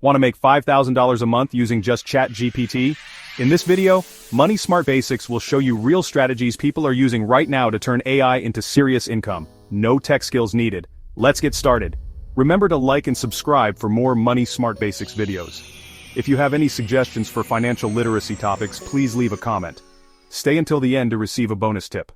Want to make $5,000 a month using just ChatGPT? In this video, Money Smart Basics will show you real strategies people are using right now to turn AI into serious income. No tech skills needed. Let's get started. Remember to like and subscribe for more Money Smart Basics videos. If you have any suggestions for financial literacy topics, please leave a comment. Stay until the end to receive a bonus tip.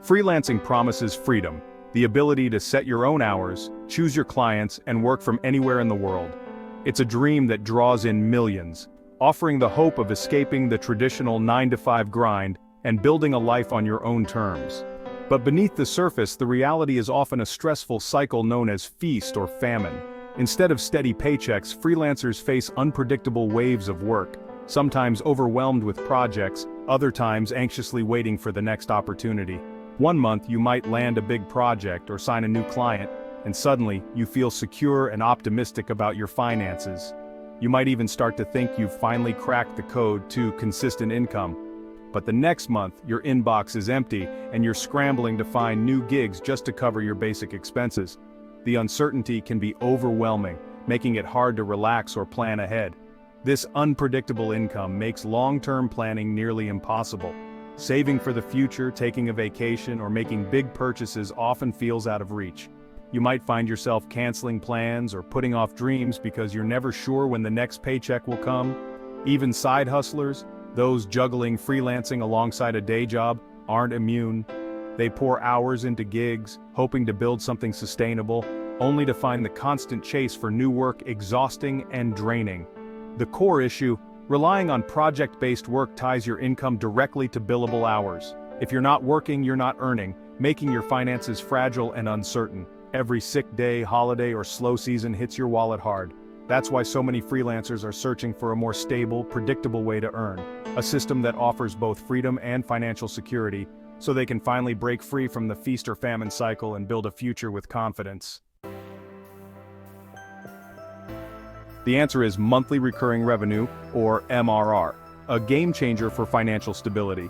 Freelancing promises freedom, the ability to set your own hours, choose your clients, and work from anywhere in the world. It's a dream that draws in millions, offering the hope of escaping the traditional 9-to-5 grind and building a life on your own terms. But beneath the surface, the reality is often a stressful cycle known as feast or famine. Instead of steady paychecks, freelancers face unpredictable waves of work, sometimes overwhelmed with projects, other times anxiously waiting for the next opportunity. One month you might land a big project or sign a new client, and suddenly you feel secure and optimistic about your finances. You might even start to think you've finally cracked the code to consistent income. But the next month your inbox is empty and you're scrambling to find new gigs just to cover your basic expenses. The uncertainty can be overwhelming, making it hard to relax or plan ahead. This unpredictable income makes long-term planning nearly impossible. Saving for the future, taking a vacation, or making big purchases often feels out of reach. You might find yourself canceling plans or putting off dreams because you're never sure when the next paycheck will come. Even side hustlers, those juggling freelancing alongside a day job, aren't immune. They pour hours into gigs, hoping to build something sustainable, only to find the constant chase for new work exhausting and draining. The core issue: relying on project-based work ties your income directly to billable hours. If you're not working, you're not earning, making your finances fragile and uncertain. Every sick day, holiday, or slow season hits your wallet hard. That's why so many freelancers are searching for a more stable, predictable way to earn. A system that offers both freedom and financial security, so they can finally break free from the feast or famine cycle and build a future with confidence. The answer is monthly recurring revenue, or MRR, a game changer for financial stability.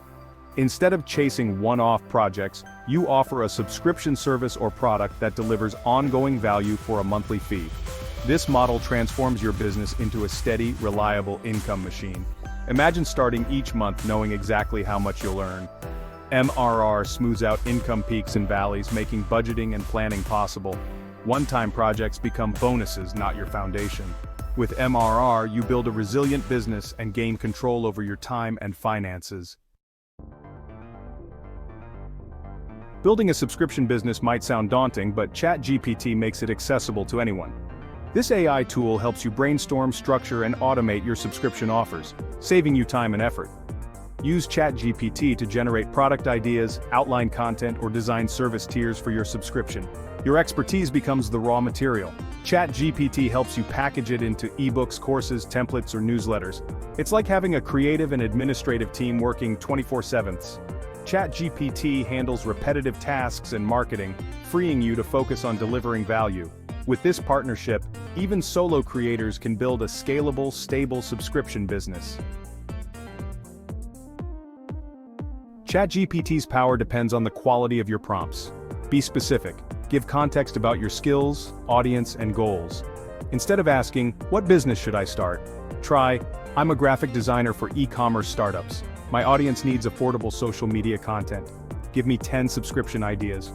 Instead of chasing one-off projects, you offer a subscription service or product that delivers ongoing value for a monthly fee. This model transforms your business into a steady, reliable income machine. Imagine starting each month knowing exactly how much you'll earn. MRR smooths out income peaks and valleys, making budgeting and planning possible. One-time projects become bonuses, not your foundation. With MRR, you build a resilient business and gain control over your time and finances. Building a subscription business might sound daunting, but ChatGPT makes it accessible to anyone. This AI tool helps you brainstorm, structure, and automate your subscription offers, saving you time and effort. Use ChatGPT to generate product ideas, outline content, or design service tiers for your subscription. Your expertise becomes the raw material. ChatGPT helps you package it into ebooks, courses, templates, or newsletters. It's like having a creative and administrative team working 24/7. ChatGPT handles repetitive tasks and marketing, freeing you to focus on delivering value. With this partnership, even solo creators can build a scalable, stable subscription business. ChatGPT's power depends on the quality of your prompts. Be specific. Give context about your skills, audience, and goals. Instead of asking, "What business should I start?" try, "I'm a graphic designer for e-commerce startups. My audience needs affordable social media content. Give me 10 subscription ideas."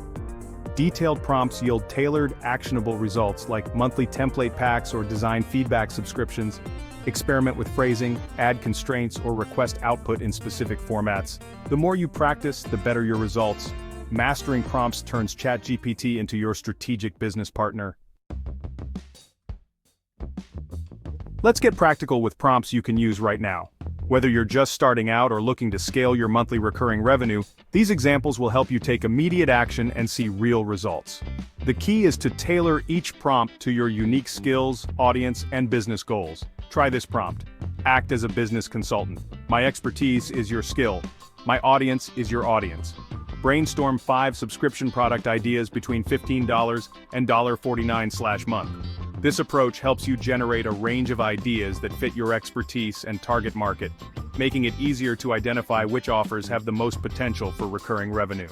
Detailed prompts yield tailored, actionable results like monthly template packs or design feedback subscriptions. Experiment with phrasing, add constraints, or request output in specific formats. The more you practice, the better your results. Mastering prompts turns ChatGPT into your strategic business partner. Let's get practical with prompts you can use right now. Whether you're just starting out or looking to scale your monthly recurring revenue, these examples will help you take immediate action and see real results. The key is to tailor each prompt to your unique skills, audience, and business goals. Try this prompt. Act as a business consultant. My expertise is your skill. My audience is your audience. Brainstorm 5 subscription product ideas between $15 and $49/month. This approach helps you generate a range of ideas that fit your expertise and target market, making it easier to identify which offers have the most potential for recurring revenue.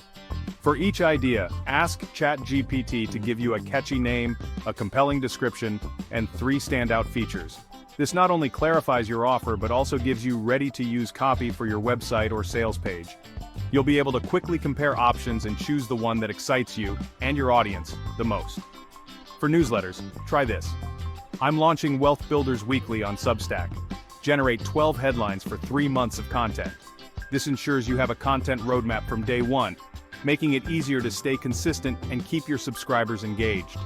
For each idea, ask ChatGPT to give you a catchy name, a compelling description, and 3 standout features. This not only clarifies your offer but also gives you ready-to-use copy for your website or sales page. You'll be able to quickly compare options and choose the one that excites you and your audience the most. For newsletters, try this. I'm launching Wealth Builders Weekly on Substack. Generate 12 headlines for 3 months of content. This ensures you have a content roadmap from day one, making it easier to stay consistent and keep your subscribers engaged.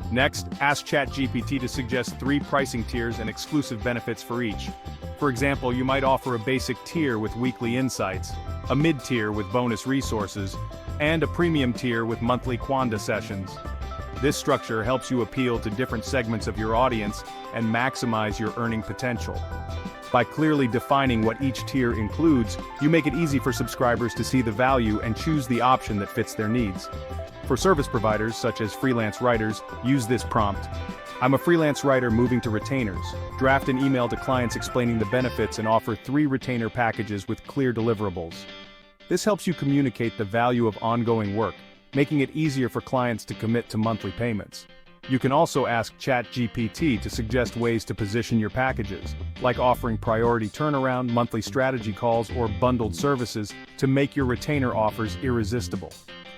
Next, ask ChatGPT to suggest 3 pricing tiers and exclusive benefits for each. For example, you might offer a basic tier with weekly insights, a mid-tier with bonus resources, and a premium tier with monthly Quanda sessions. This structure helps you appeal to different segments of your audience and maximize your earning potential. By clearly defining what each tier includes, you make it easy for subscribers to see the value and choose the option that fits their needs. For service providers, such as freelance writers, use this prompt. I'm a freelance writer moving to retainers. Draft an email to clients explaining the benefits and offer 3 retainer packages with clear deliverables. This helps you communicate the value of ongoing work, making it easier for clients to commit to monthly payments. You can also ask ChatGPT to suggest ways to position your packages, like offering priority turnaround, monthly strategy calls, or bundled services to make your retainer offers irresistible.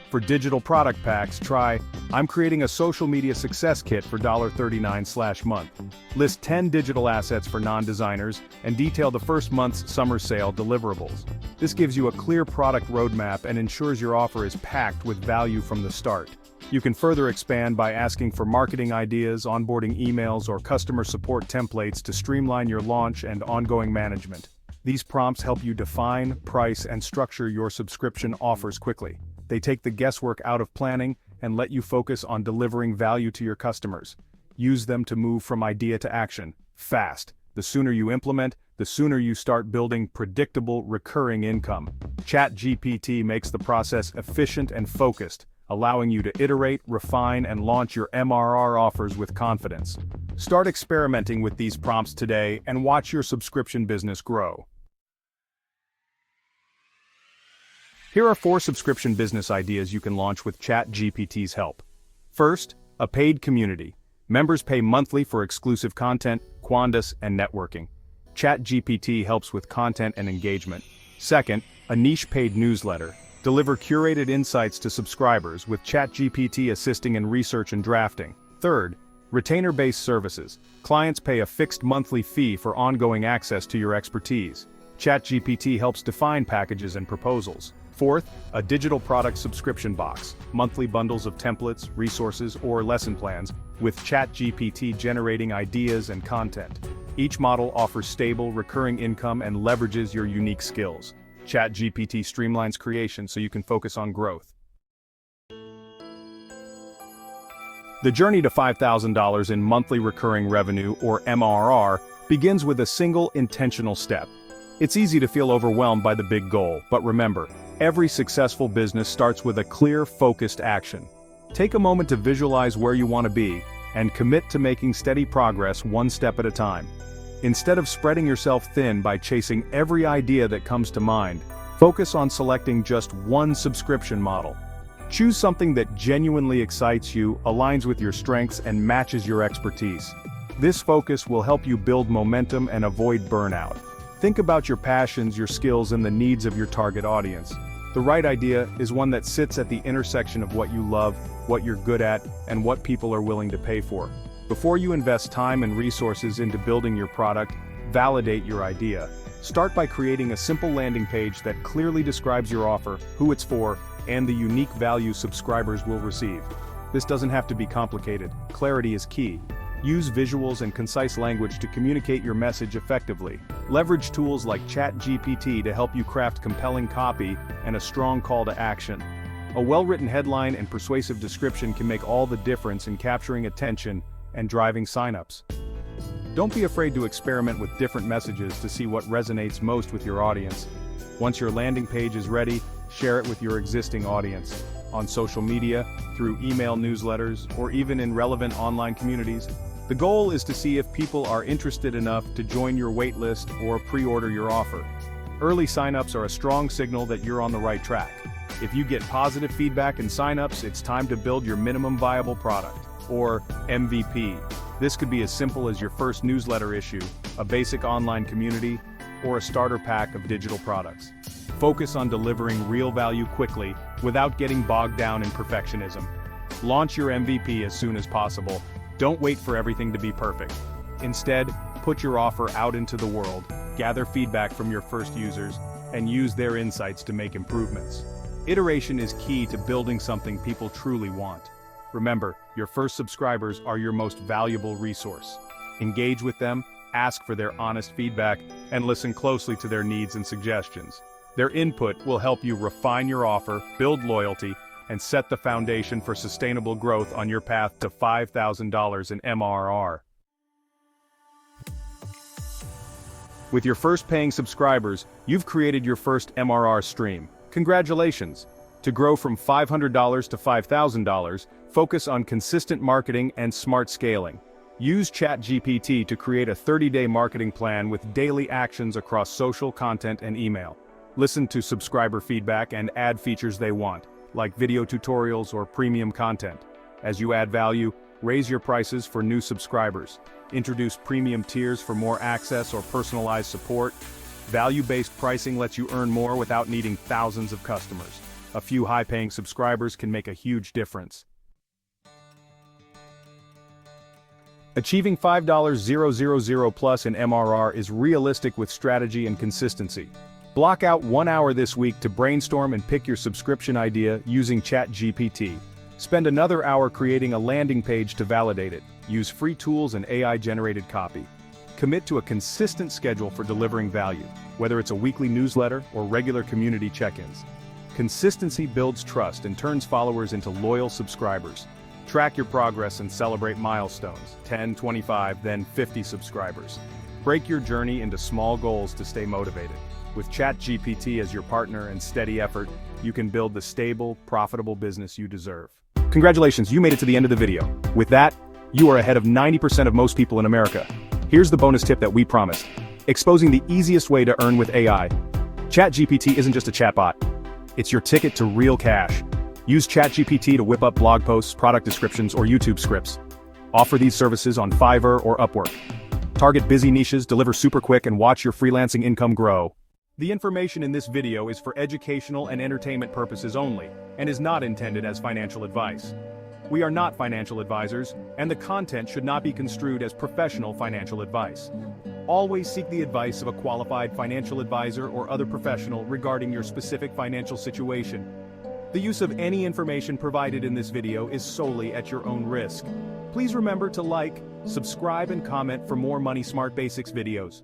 For digital product packs, try, I'm creating a social media success kit for $39/month. List 10 digital assets for non-designers and detail the first month's summer sale deliverables. This gives you a clear product roadmap and ensures your offer is packed with value from the start. You can further expand by asking for marketing ideas, onboarding emails, or customer support templates to streamline your launch and ongoing management. These prompts help you define, price, and structure your subscription offers quickly. They take the guesswork out of planning and let you focus on delivering value to your customers. Use them to move from idea to action, fast. The sooner you implement, the sooner you start building predictable, recurring income. ChatGPT makes the process efficient and focused, allowing you to iterate, refine, and launch your MRR offers with confidence. Start experimenting with these prompts today and watch your subscription business grow. Here are 4 subscription business ideas you can launch with ChatGPT's help. First, a paid community. Members pay monthly for exclusive content, Quandas, and networking. ChatGPT helps with content and engagement. Second, a niche paid newsletter. Deliver curated insights to subscribers with ChatGPT assisting in research and drafting. Third, retainer-based services. Clients pay a fixed monthly fee for ongoing access to your expertise. ChatGPT helps define packages and proposals. Fourth, a digital product subscription box. Monthly bundles of templates, resources, or lesson plans, with ChatGPT generating ideas and content. Each model offers stable, recurring income and leverages your unique skills. ChatGPT streamlines creation so you can focus on growth. The journey to $5,000 in monthly recurring revenue, or MRR, begins with a single intentional step. It's easy to feel overwhelmed by the big goal, but remember, every successful business starts with a clear, focused action. Take a moment to visualize where you want to be, and commit to making steady progress one step at a time. Instead of spreading yourself thin by chasing every idea that comes to mind, focus on selecting just one subscription model. Choose something that genuinely excites you, aligns with your strengths, and matches your expertise. This focus will help you build momentum and avoid burnout. Think about your passions, your skills, and the needs of your target audience. The right idea is one that sits at the intersection of what you love, what you're good at, and what people are willing to pay for. Before you invest time and resources into building your product, validate your idea. Start by creating a simple landing page that clearly describes your offer, who it's for, and the unique value subscribers will receive. This doesn't have to be complicated. Clarity is key. Use visuals and concise language to communicate your message effectively. Leverage tools like ChatGPT to help you craft compelling copy and a strong call to action. A well-written headline and persuasive description can make all the difference in capturing attention and driving signups. Don't be afraid to experiment with different messages to see what resonates most with your audience. Once your landing page is ready, share it with your existing audience. On social media, through email newsletters, or even in relevant online communities. The goal is to see if people are interested enough to join your waitlist or pre-order your offer. Early signups are a strong signal that you're on the right track. If you get positive feedback and signups, it's time to build your minimum viable product, or MVP. This could be as simple as your first newsletter issue, a basic online community, or a starter pack of digital products. Focus on delivering real value quickly without getting bogged down in perfectionism. Launch your MVP as soon as possible. Don't wait for everything to be perfect. Instead, put your offer out into the world, gather feedback from your first users, and use their insights to make improvements. Iteration is key to building something people truly want. Remember, your first subscribers are your most valuable resource. Engage with them, ask for their honest feedback, and listen closely to their needs and suggestions. Their input will help you refine your offer, build loyalty, and set the foundation for sustainable growth on your path to $5,000 in MRR. With your first paying subscribers, you've created your first MRR stream. Congratulations! To grow from $500 to $5,000, focus on consistent marketing and smart scaling. Use ChatGPT to create a 30-day marketing plan with daily actions across social content and email. Listen to subscriber feedback and add features they want, like video tutorials or premium content. As you add value, raise your prices for new subscribers. Introduce premium tiers for more access or personalized support. Value-based pricing lets you earn more without needing thousands of customers. A few high-paying subscribers can make a huge difference. Achieving $5,000 plus in MRR is realistic with strategy and consistency. Block out 1 hour this week to brainstorm and pick your subscription idea using ChatGPT. Spend another hour creating a landing page to validate it. Use free tools and AI-generated copy. Commit to a consistent schedule for delivering value, whether it's a weekly newsletter or regular community check-ins. Consistency builds trust and turns followers into loyal subscribers. Track your progress and celebrate milestones, 10, 25, then 50 subscribers. Break your journey into small goals to stay motivated. With ChatGPT as your partner and steady effort, you can build the stable, profitable business you deserve. Congratulations, you made it to the end of the video. With that, you are ahead of 90% of most people in America. Here's the bonus tip that we promised: exposing the easiest way to earn with AI. ChatGPT isn't just a chatbot. It's your ticket to real cash. Use ChatGPT to whip up blog posts, product descriptions, or YouTube scripts. Offer these services on Fiverr or Upwork. Target busy niches, deliver super quick, and watch your freelancing income grow. The information in this video is for educational and entertainment purposes only, and is not intended as financial advice. We are not financial advisors, and the content should not be construed as professional financial advice. Always seek the advice of a qualified financial advisor or other professional regarding your specific financial situation. The use of any information provided in this video is solely at your own risk. Please remember to like, subscribe, and comment for more Money Smart Basics videos.